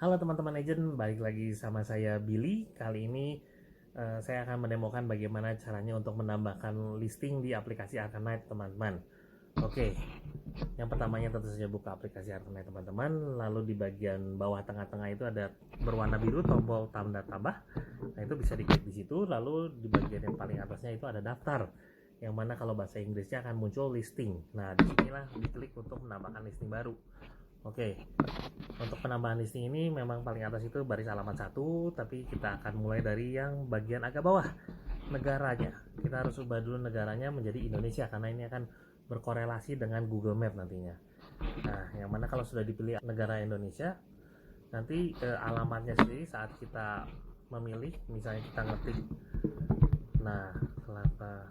Halo teman-teman agent, balik lagi sama saya Billy. Kali ini saya akan mendemokan bagaimana caranya untuk menambahkan listing di aplikasi Arcanite teman-teman. Oke, yang pertamanya tentu saja buka aplikasi Arcanite teman-teman. Lalu di bagian bawah tengah-tengah itu ada berwarna biru tombol tanda tambah. Nah itu bisa diklik di situ. Lalu di bagian yang paling atasnya itu ada daftar, yang mana kalau bahasa Inggrisnya akan muncul listing. Nah disinilah diklik untuk menambahkan listing baru. Oke, untuk penambahan listing ini memang paling atas itu baris alamat 1, tapi kita akan mulai dari yang bagian agak bawah, negaranya. Kita harus ubah dulu negaranya menjadi Indonesia karena ini akan berkorelasi dengan Google Map nantinya. Nah, yang mana kalau sudah dipilih negara Indonesia, nanti alamatnya sendiri saat kita memilih, misalnya kita ngetik, nah kelapa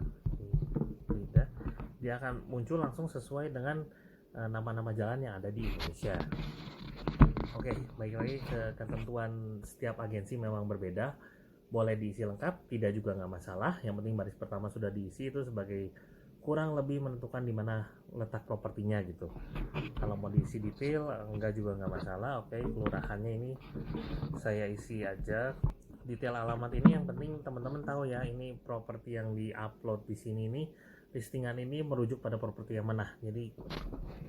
lidah, dia akan muncul langsung sesuai dengan nama-nama jalan yang ada di Indonesia. Oke, baik lagi ke ketentuan setiap agensi memang berbeda. Boleh diisi lengkap, tidak juga nggak masalah. Yang penting baris pertama sudah diisi itu sebagai kurang lebih menentukan di mana letak propertinya gitu. Kalau mau diisi detail, enggak juga nggak masalah. Oke, kelurahannya ini saya isi aja. Detail alamat ini yang penting teman-teman tahu ya, ini properti yang di-upload di sini nih, listingan ini merujuk pada properti yang mana. Jadi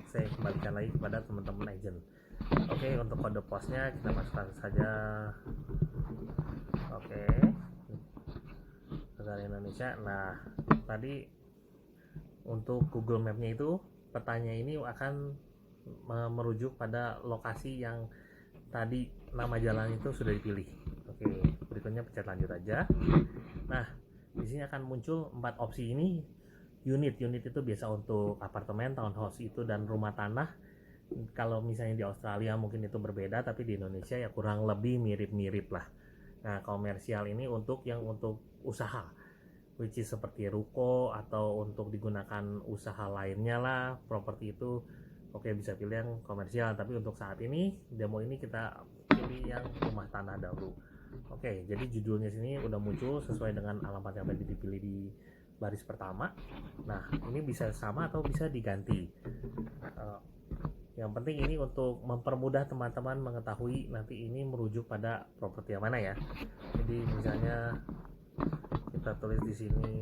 saya kembalikan lagi kepada teman-teman agent. Oke, untuk kode posnya kita masukkan saja. Oke, negara Indonesia. Nah, tadi untuk Google Map-nya itu petanya ini akan merujuk pada lokasi yang tadi nama jalan itu sudah dipilih. Oke, berikutnya pencet lanjut aja. Nah, di sini akan muncul 4 opsi ini. Unit itu biasa untuk apartemen, townhouse itu dan rumah tanah. Kalau misalnya di Australia mungkin itu berbeda, tapi di Indonesia ya kurang lebih mirip-mirip lah. Nah, komersial ini untuk usaha, which is seperti ruko atau untuk digunakan usaha lainnya lah, properti itu. Oke, bisa pilih yang komersial, tapi untuk saat ini demo ini kita pilih yang rumah tanah dahulu. Oke, jadi judulnya sini udah muncul sesuai dengan alamat yang tadi dipilih di baris pertama. Nah, ini bisa sama atau bisa diganti. Yang penting ini untuk mempermudah teman-teman mengetahui nanti ini merujuk pada properti yang mana ya. Jadi misalnya kita tulis di sini,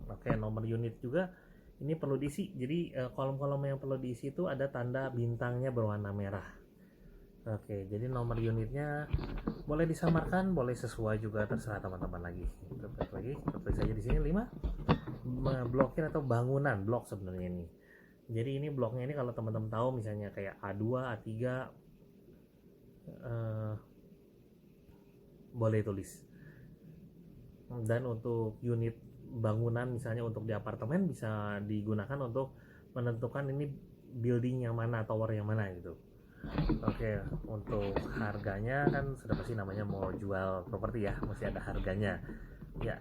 oke, nomor unit juga ini perlu diisi. Jadi kolom-kolom yang perlu diisi itu ada tanda bintangnya berwarna merah. Oke, jadi nomor unitnya boleh disamarkan, boleh sesuai juga, terserah teman-teman lagi. Kita tulis aja di sini 5 blokir atau bangunan blok sebenarnya ini. Jadi ini bloknya ini kalau teman-teman tahu misalnya kayak A2, A3 boleh tulis. Dan untuk unit bangunan misalnya untuk di apartemen bisa digunakan untuk menentukan ini building yang mana, tower yang mana gitu. Oke, untuk harganya kan sudah pasti namanya mau jual properti ya, mesti ada harganya. Ya,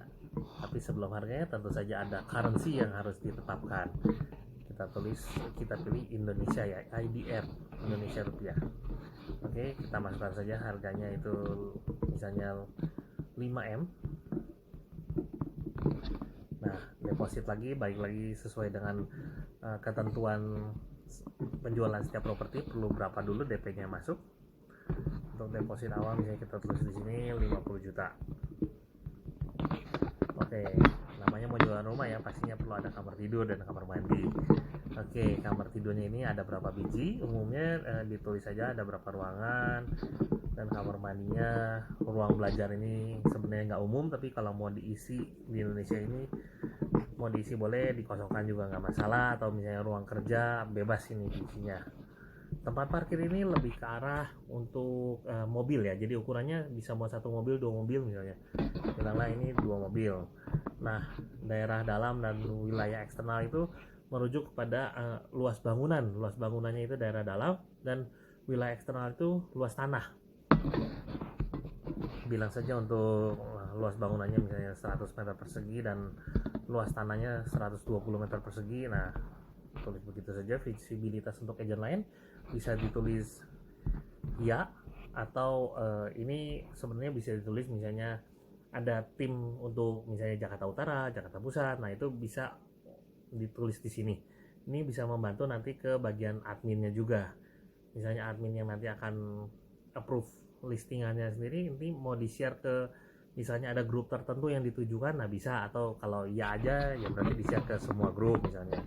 tapi sebelum harganya tentu saja ada currency yang harus ditetapkan. Kita pilih Indonesia ya, IDR, Indonesia rupiah. Oke, kita masukkan saja harganya itu misalnya 5M. Nah, deposit lagi, balik lagi sesuai dengan ketentuan penjualan setiap properti, perlu berapa dulu DP-nya masuk. Untuk deposit awal misalnya kita tulis di sini 50 juta. Oke, namanya mau jualan rumah ya, pastinya perlu ada kamar tidur dan kamar mandi. Oke, kamar tidurnya ini ada berapa biji? Umumnya ditulis saja ada berapa ruangan, dan kamar mandinya, ruang belajar ini sebenarnya nggak umum, tapi kalau mau diisi di Indonesia ini mau diisi boleh, dikosongkan juga nggak masalah. Atau misalnya ruang kerja bebas ini diisinya. Tempat parkir ini lebih ke arah untuk mobil ya, jadi ukurannya bisa mau 1 mobil, 2 mobil misalnya. Bilanglah ini 2 mobil. Nah, daerah dalam dan wilayah eksternal itu merujuk kepada luas bangunan. Luas bangunannya itu daerah dalam, dan wilayah eksternal itu luas tanah. Bilang saja untuk luas bangunannya misalnya 100 meter persegi dan luas tanahnya 120 meter persegi. Nah, tulis begitu saja. Visibilitas untuk agent lain bisa ditulis ya, atau ini sebenarnya bisa ditulis misalnya ada tim untuk misalnya Jakarta Utara, Jakarta Pusat. Nah, itu bisa ditulis di sini. Ini bisa membantu nanti ke bagian adminnya juga. Misalnya admin yang nanti akan approve listingannya sendiri, ini mau di-share ke misalnya ada grup tertentu yang ditujukan, nah bisa, atau kalau iya aja ya berarti di-share ke semua grup misalnya.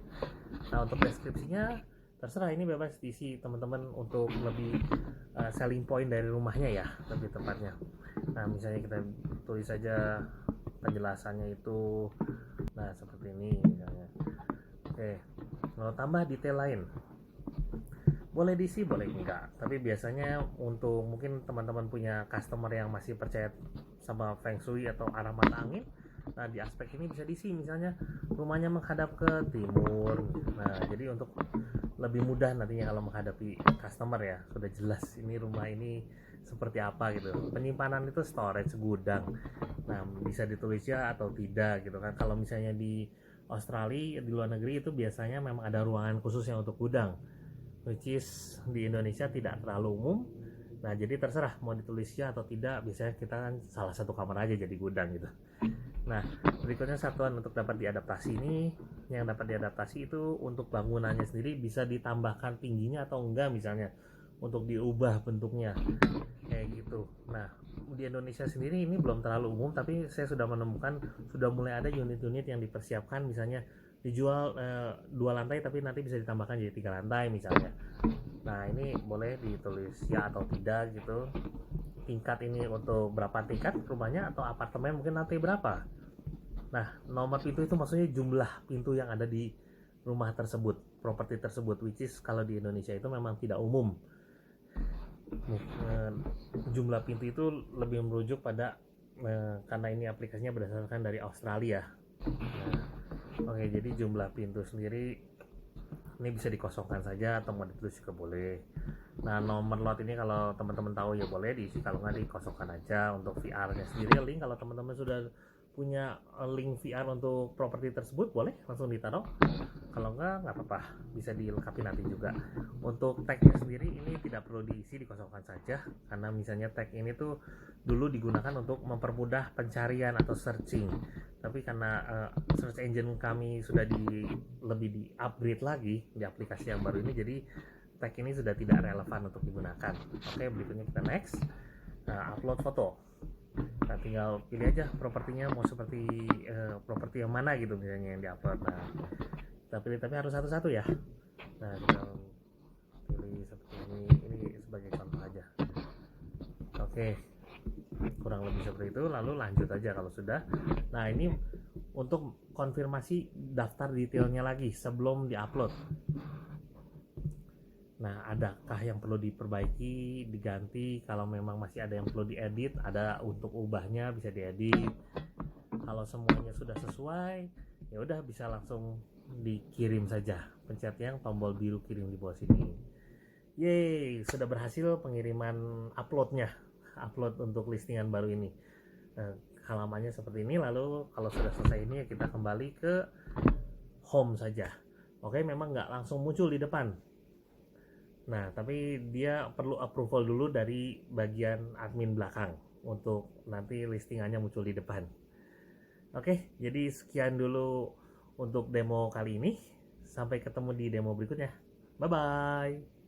Nah untuk deskripsinya terserah, ini bebas diisi teman-teman untuk lebih selling point dari rumahnya ya, lebih tepatnya. Nah misalnya kita tulis saja penjelasannya itu, nah seperti ini misalnya. Oke, kalau tambah detail lain boleh diisi boleh enggak, tapi biasanya untuk mungkin teman-teman punya customer yang masih percaya sama feng shui atau arah mata angin, nah di aspek ini bisa diisi misalnya rumahnya menghadap ke timur. Nah jadi untuk lebih mudah nantinya kalau menghadapi customer ya, sudah jelas ini rumah ini seperti apa gitu. Penyimpanan itu storage, gudang, nah bisa ditulis ya atau tidak gitu kan. Kalau misalnya di Australia, di luar negeri itu biasanya memang ada ruangan khusus yang untuk gudang, which is di Indonesia tidak terlalu umum. Nah jadi terserah mau ditulis ya atau tidak, biasanya kita kan salah satu kamar aja jadi gudang gitu. Nah berikutnya satuan untuk dapat diadaptasi ini, yang dapat diadaptasi itu untuk bangunannya sendiri bisa ditambahkan tingginya atau enggak, misalnya untuk diubah bentuknya kayak gitu. Nah di Indonesia sendiri ini belum terlalu umum, tapi saya sudah menemukan sudah mulai ada unit-unit yang dipersiapkan, misalnya dijual 2 lantai tapi nanti bisa ditambahkan jadi 3 lantai misalnya. Nah ini boleh ditulis ya atau tidak gitu. Tingkat ini untuk berapa tingkat rumahnya atau apartemen, mungkin lantai berapa. Nah nomor pintu itu maksudnya jumlah pintu yang ada di rumah tersebut, properti tersebut, which is kalau di Indonesia itu memang tidak umum. Jumlah pintu itu lebih merujuk pada karena ini aplikasinya berdasarkan dari Australia. Nah, oke, jadi jumlah pintu sendiri ini bisa dikosongkan saja atau mau ditulis juga boleh. Nah nomor lot ini kalau teman-teman tahu ya boleh diisi, kalau nggak dikosongkan aja. Untuk VR-nya sendiri link, kalau teman-teman sudah punya link VR untuk properti tersebut boleh langsung ditaruh, kalau nggak apa-apa, bisa dilengkapi nanti juga. Untuk tagnya sendiri ini tidak perlu diisi, dikosongkan saja, karena misalnya tag ini tuh dulu digunakan untuk mempermudah pencarian atau searching, tapi karena search engine kami sudah lebih di upgrade lagi di aplikasi yang baru ini, jadi tag ini sudah tidak relevan untuk digunakan. Oke, berikutnya kita next. Upload foto. Nah tinggal pilih aja propertinya mau seperti properti yang mana gitu misalnya yang diupload. Nah kita pilih, tapi harus satu-satu ya. Nah kita pilih seperti ini sebagai contoh aja. Oke, kurang lebih seperti itu, lalu lanjut aja kalau sudah. Nah ini untuk konfirmasi daftar detailnya lagi sebelum diupload. Nah adakah yang perlu diperbaiki, diganti, kalau memang masih ada yang perlu diedit, ada untuk ubahnya bisa diedit. Kalau semuanya sudah sesuai ya udah bisa langsung dikirim saja, pencet yang tombol biru kirim di bawah sini. Yeay, sudah berhasil pengiriman upload untuk listingan baru ini. Halamannya seperti ini, lalu kalau sudah selesai ini kita kembali ke home saja. Oke, memang nggak langsung muncul di depan. Nah, tapi dia perlu approval dulu dari bagian admin belakang untuk nanti listingannya muncul di depan. Oke, jadi sekian dulu untuk demo kali ini. Sampai ketemu di demo berikutnya. Bye-bye.